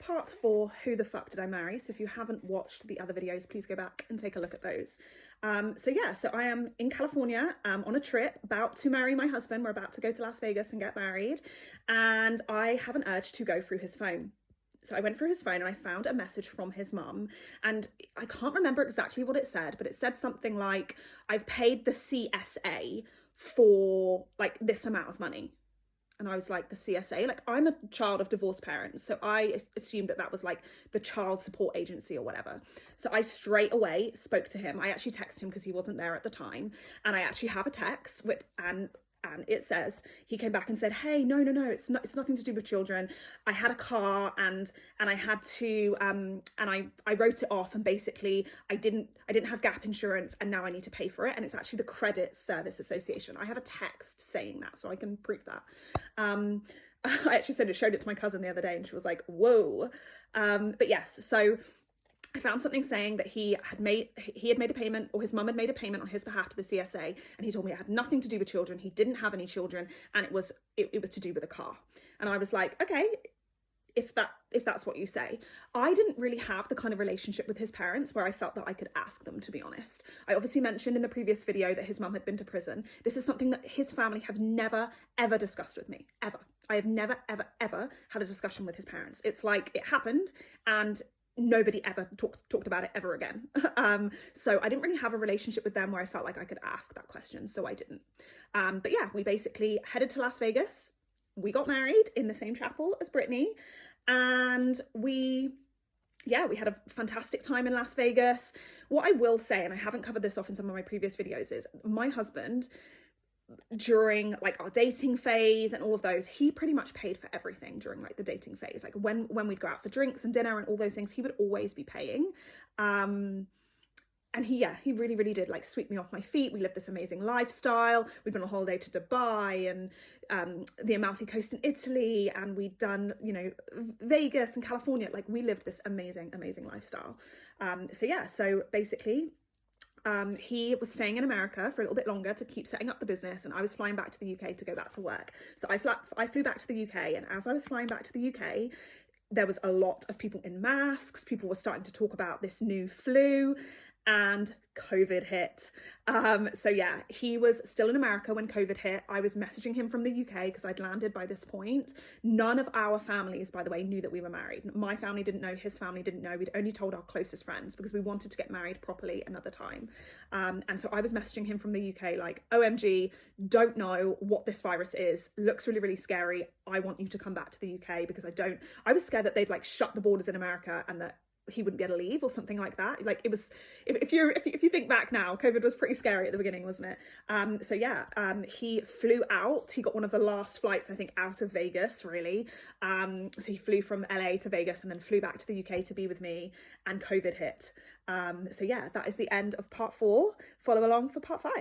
part 4, Who the Fuck Did I Marry? So if you haven't watched the other videos, please go back and take a look at those. So I am in California on a trip, about to marry my husband. We're about to go to Las Vegas and get married. And I have an urge to go through his phone. So I went through his phone and I found a message from his mum, and I can't remember exactly what it said, but it said something like, I've paid the CSA for like this amount of money. And I was like, the CSA? Like, I'm a child of divorced parents, so I assumed that that was like the child support agency or whatever. So I straight away spoke to him. I actually texted him because he wasn't there at the time, and I actually have a text with and it says, he came back and said, hey, no, it's nothing to do with children. I had a car and I had to and I wrote it off, and basically I didn't have gap insurance, and now I need to pay for it, and it's actually the Credit Service Association. I have a text saying that, so I can prove that. I actually showed it to my cousin the other day, and she was like, whoa. But yes, so I found something saying that he had made a payment, or his mum had made a payment on his behalf to the CSA, and he told me it had nothing to do with children. He didn't have any children, and it was to do with a car. And I was like, okay, if that's what you say. I didn't really have the kind of relationship with his parents where I felt that I could ask them, to be honest. I obviously mentioned in the previous video that his mum had been to prison. This is something that his family have never, ever discussed with me, ever. I have never, ever, ever had a discussion with his parents. It's like it happened, and nobody ever talked about it ever again. So I didn't really have a relationship with them where I felt like I could ask that question, so I didn't. But yeah, we basically headed to Las Vegas. We got married in the same chapel as Brittany, and we had a fantastic time in Las Vegas. What I will say, and I haven't covered this off in some of my previous videos, is my husband, during like our dating phase and all of those, he pretty much paid for everything during like the dating phase. Like when we'd go out for drinks and dinner and all those things, he would always be paying. And he really, really did like sweep me off my feet. We lived this amazing lifestyle. We'd been on holiday to Dubai and the Amalfi Coast in Italy, and we'd done, Vegas and California. Like, we lived this amazing, amazing lifestyle. So basically, he was staying in America for a little bit longer to keep setting up the business, and I was flying back to the UK to go back to work. So I flew back to the UK, and as I was flying back to the UK, there was a lot of people in masks. People were starting to talk about this new flu, and COVID hit. He was still in America when COVID hit. I was messaging him from the UK because I'd landed by this point. None of our families, by the way, knew that we were married. My family didn't know, his family didn't know. We'd only told our closest friends because we wanted to get married properly another time. And so I was messaging him from the UK like, OMG, don't know what this virus is. Looks really, really scary. I want you to come back to the UK because I was scared that they'd like shut the borders in America and that he wouldn't be able to leave or something like that. Like, it was, if you think back now, COVID was pretty scary at the beginning, wasn't it? He flew out. He got one of the last flights, I think, out of Vegas, really. So he flew from LA to Vegas and then flew back to the UK to be with me, and COVID hit. That is the end of part 4. Follow along for part 5.